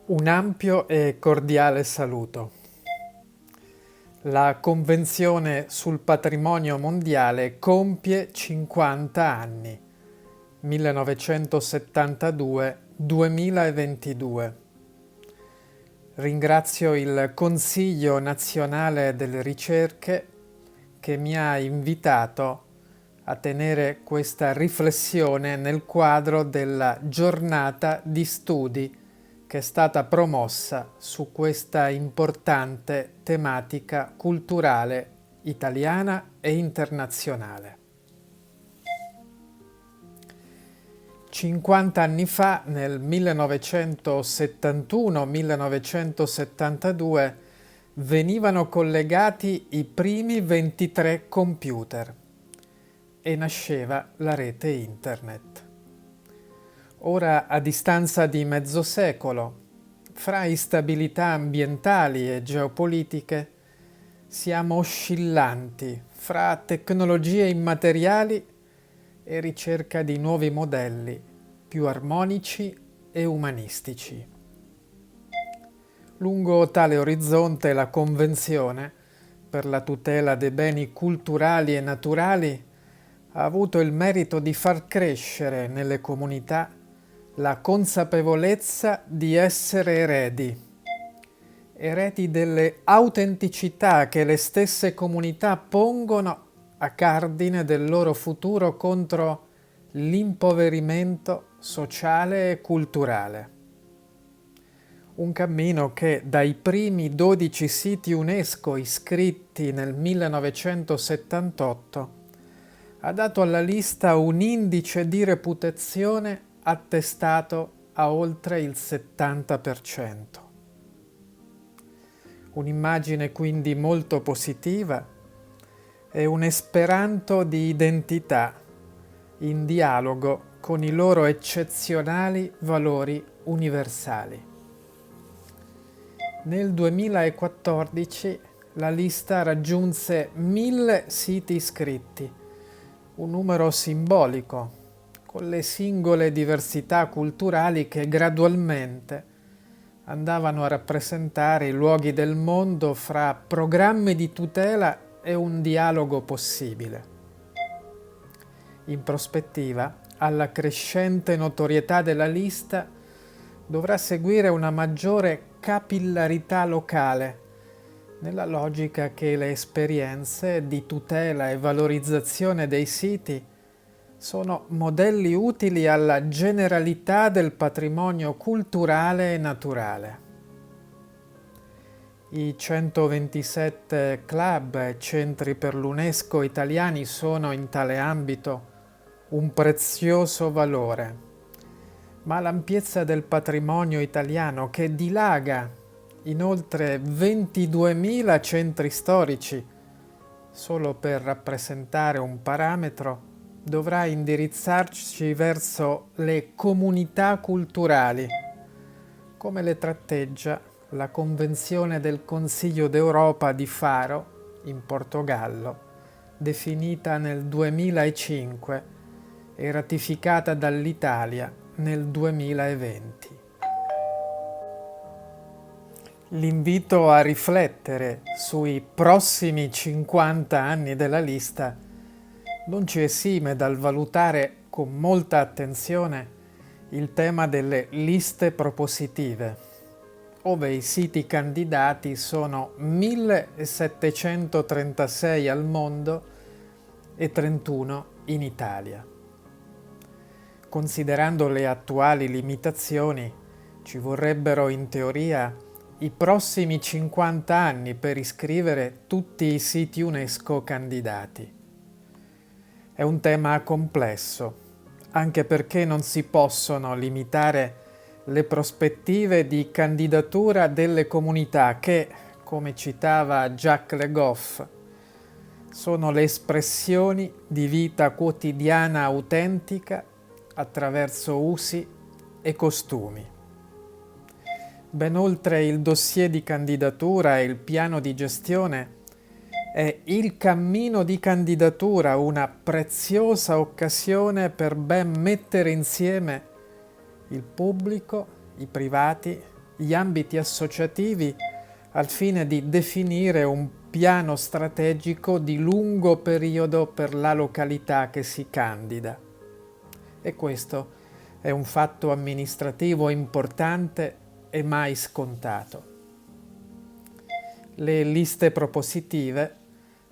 Un ampio e cordiale saluto. La Convenzione sul Patrimonio Mondiale compie 50 anni, 1972-2022. Ringrazio il Consiglio Nazionale delle Ricerche che mi ha invitato a tenere questa riflessione nel quadro della giornata di studi che è stata promossa su questa importante tematica culturale italiana e internazionale. 50 anni fa, nel 1971-1972, venivano collegati i primi 23 computer e nasceva la rete internet. Ora, a distanza di mezzo secolo, fra instabilità ambientali e geopolitiche, siamo oscillanti fra tecnologie immateriali e ricerca di nuovi modelli più armonici e umanistici. Lungo tale orizzonte la Convenzione per la tutela dei beni culturali e naturali ha avuto il merito di far crescere nelle comunità la consapevolezza di essere eredi delle autenticità che le stesse comunità pongono a cardine del loro futuro contro l'impoverimento sociale e culturale. Un cammino che dai primi 12 siti UNESCO iscritti nel 1978 ha dato alla lista un indice di reputazione attestato a oltre il 70%. Un'immagine quindi molto positiva e un esperanto di identità in dialogo con i loro eccezionali valori universali. Nel 2014 la lista raggiunse 1000 siti iscritti, un numero simbolico, con le singole diversità culturali che gradualmente andavano a rappresentare i luoghi del mondo fra programmi di tutela e un dialogo possibile. In prospettiva, alla crescente notorietà della lista dovrà seguire una maggiore capillarità locale, nella logica che le esperienze di tutela e valorizzazione dei siti sono modelli utili alla generalità del patrimonio culturale e naturale. I 127 club e centri per l'UNESCO italiani sono in tale ambito un prezioso valore, ma l'ampiezza del patrimonio italiano, che dilaga in oltre 22.000 centri storici, solo per rappresentare un parametro, dovrà indirizzarci verso le comunità culturali, come le tratteggia la Convenzione del Consiglio d'Europa di Faro, in Portogallo, definita nel 2005 e ratificata dall'Italia nel 2020. L'invito a riflettere sui prossimi 50 anni della lista non ci esime dal valutare con molta attenzione il tema delle liste propositive, ove i siti candidati sono 1736 al mondo e 31 in Italia. Considerando le attuali limitazioni, ci vorrebbero in teoria i prossimi 50 anni per iscrivere tutti i siti UNESCO candidati. È un tema complesso, anche perché non si possono limitare le prospettive di candidatura delle comunità che, come citava Jacques Le Goff, sono le espressioni di vita quotidiana autentica attraverso usi e costumi. Ben oltre il dossier di candidatura e il piano di gestione, è il cammino di candidatura una preziosa occasione per ben mettere insieme il pubblico, i privati gli ambiti associativi al fine di definire un piano strategico di lungo periodo per la località che si candida. E questo è un fatto amministrativo importante e mai scontato. Le liste propositive,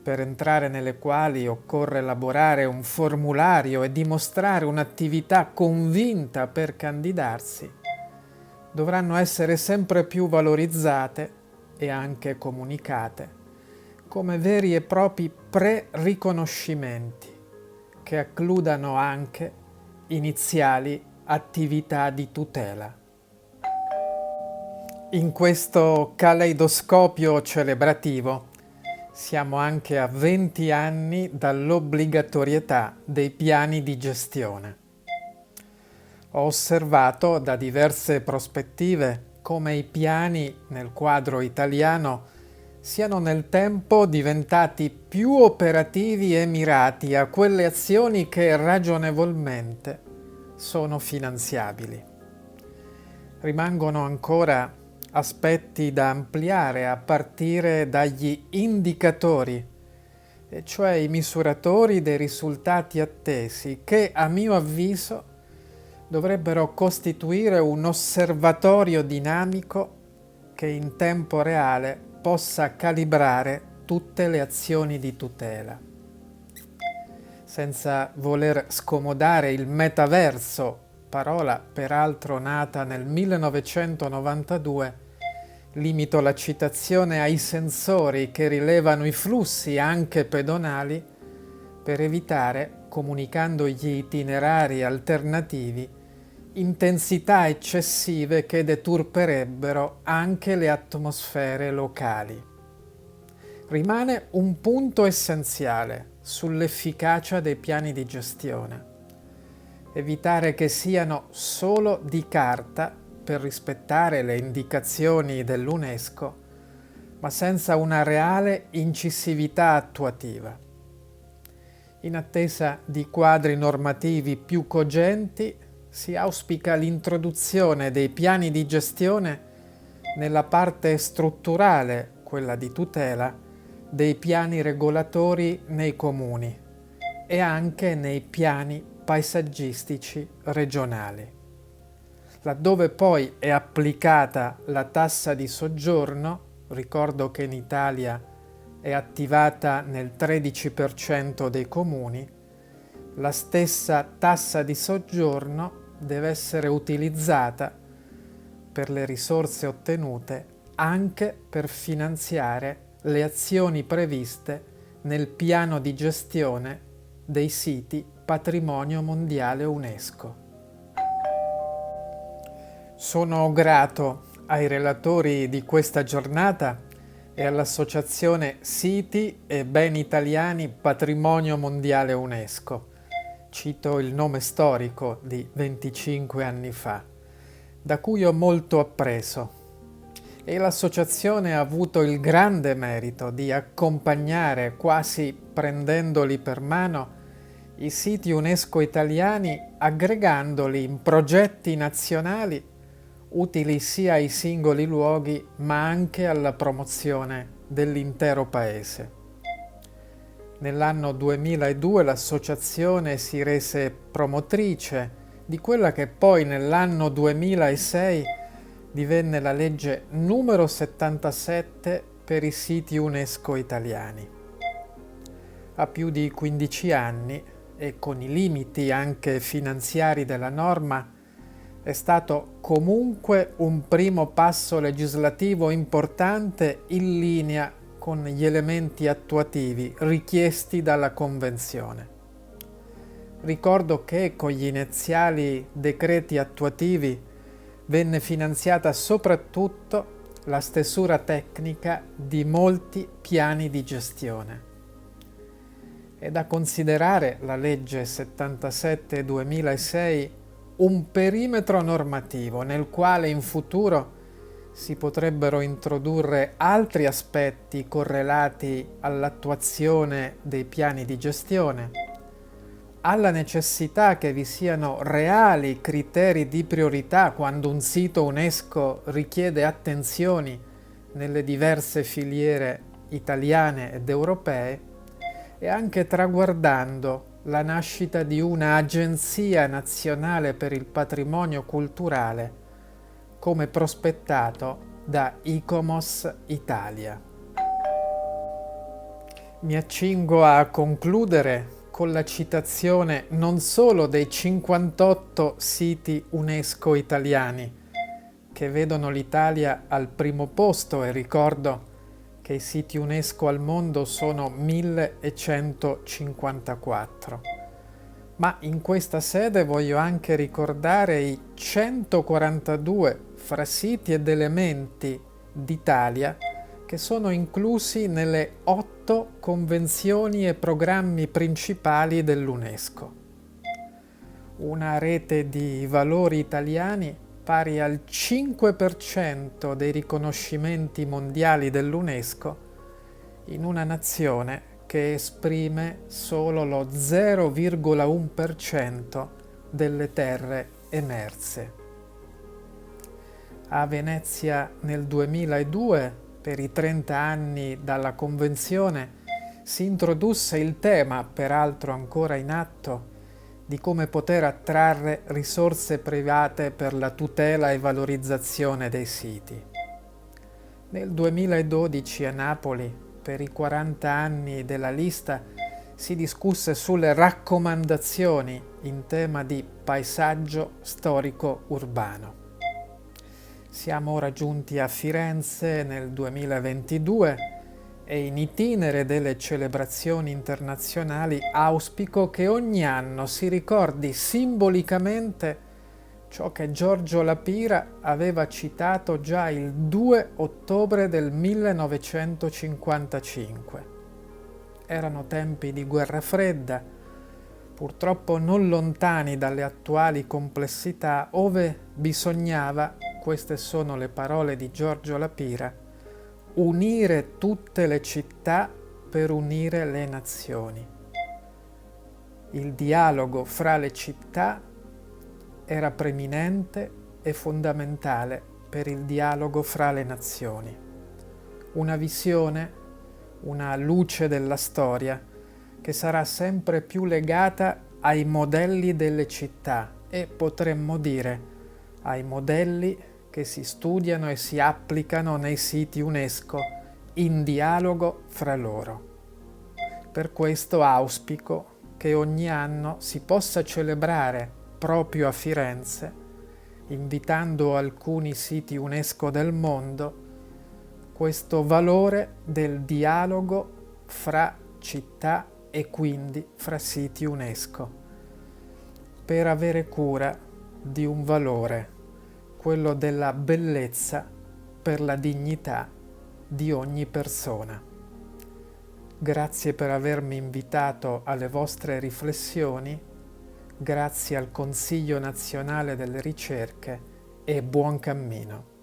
per entrare nelle quali occorre elaborare un formulario e dimostrare un'attività convinta per candidarsi, dovranno essere sempre più valorizzate e anche comunicate come veri e propri pre-riconoscimenti che accludano anche iniziali attività di tutela. In questo caleidoscopio celebrativo siamo anche a 20 anni dall'obbligatorietà dei piani di gestione. Ho osservato da diverse prospettive come i piani nel quadro italiano siano nel tempo diventati più operativi e mirati a quelle azioni che ragionevolmente sono finanziabili. Rimangono ancora aspetti da ampliare a partire dagli indicatori, e cioè i misuratori dei risultati attesi che, a mio avviso, dovrebbero costituire un osservatorio dinamico che in tempo reale possa calibrare tutte le azioni di tutela. Senza voler scomodare il metaverso, parola peraltro nata nel 1992, limito la citazione ai sensori che rilevano i flussi anche pedonali per evitare, comunicando gli itinerari alternativi, intensità eccessive che deturperebbero anche le atmosfere locali. Rimane un punto essenziale sull'efficacia dei piani di gestione: evitare che siano solo di carta per rispettare le indicazioni dell'UNESCO, ma senza una reale incisività attuativa. In attesa di quadri normativi più cogenti, si auspica l'introduzione dei piani di gestione nella parte strutturale, quella di tutela, dei piani regolatori nei comuni e anche nei piani paesaggistici regionali. Laddove poi è applicata la tassa di soggiorno, ricordo che in Italia è attivata nel 13% dei comuni, la stessa tassa di soggiorno deve essere utilizzata per le risorse ottenute anche per finanziare le azioni previste nel piano di gestione dei siti Patrimonio Mondiale UNESCO. Sono grato ai relatori di questa giornata e all'Associazione Siti e Beni Italiani Patrimonio Mondiale UNESCO. Cito il nome storico di 25 anni fa, da cui ho molto appreso. E l'associazione ha avuto il grande merito di accompagnare, quasi prendendoli per mano, i siti UNESCO italiani, aggregandoli in progetti nazionali utili sia ai singoli luoghi ma anche alla promozione dell'intero paese. Nell'anno 2002 l'associazione si rese promotrice di quella che poi nell'anno 2006 divenne la legge numero 77 per i siti UNESCO italiani. A più di 15 anni e con i limiti anche finanziari della norma, è stato comunque un primo passo legislativo importante in linea con gli elementi attuativi richiesti dalla Convenzione. Ricordo che con gli iniziali decreti attuativi venne finanziata soprattutto la stesura tecnica di molti piani di gestione. È da considerare la legge 77/2006 un perimetro normativo nel quale in futuro si potrebbero introdurre altri aspetti correlati all'attuazione dei piani di gestione, alla necessità che vi siano reali criteri di priorità quando un sito UNESCO richiede attenzioni nelle diverse filiere italiane ed europee, e anche traguardando la nascita di una Agenzia Nazionale per il Patrimonio Culturale, come prospettato da ICOMOS Italia. Mi accingo a concludere con la citazione non solo dei 58 siti UNESCO italiani, che vedono l'Italia al primo posto, e ricordo che i siti UNESCO al mondo sono 1154. Ma in questa sede voglio anche ricordare i 142 fra siti ed elementi d'Italia che sono inclusi nelle 8 convenzioni e programmi principali dell'UNESCO. Una rete di valori italiani pari al 5% dei riconoscimenti mondiali dell'UNESCO in una nazione che esprime solo lo 0,1% delle terre emerse. A Venezia nel 2002, per i 30 anni dalla Convenzione, si introdusse il tema, peraltro ancora in atto, di come poter attrarre risorse private per la tutela e valorizzazione dei siti. Nel 2012 a Napoli, per i 40 anni della lista, si discusse sulle raccomandazioni in tema di paesaggio storico urbano. Siamo ora giunti a Firenze nel 2022 e in itinere delle celebrazioni internazionali auspico che ogni anno si ricordi simbolicamente ciò che Giorgio La Pira aveva citato già il 2 ottobre del 1955. Erano tempi di guerra fredda, purtroppo non lontani dalle attuali complessità, ove bisognava, queste sono le parole di Giorgio La Pira, unire tutte le città per unire le nazioni. Il dialogo fra le città era preminente e fondamentale per il dialogo fra le nazioni. Una visione, una luce della storia che sarà sempre più legata ai modelli delle città e, potremmo dire, ai modelli che si studiano e si applicano nei siti UNESCO in dialogo fra loro. Per questo auspico che ogni anno si possa celebrare proprio a Firenze, invitando alcuni siti UNESCO del mondo, questo valore del dialogo fra città e quindi fra siti UNESCO, per avere cura di un valore, quello della bellezza per la dignità di ogni persona. Grazie per avermi invitato alle vostre riflessioni, grazie al Consiglio Nazionale delle Ricerche e buon cammino.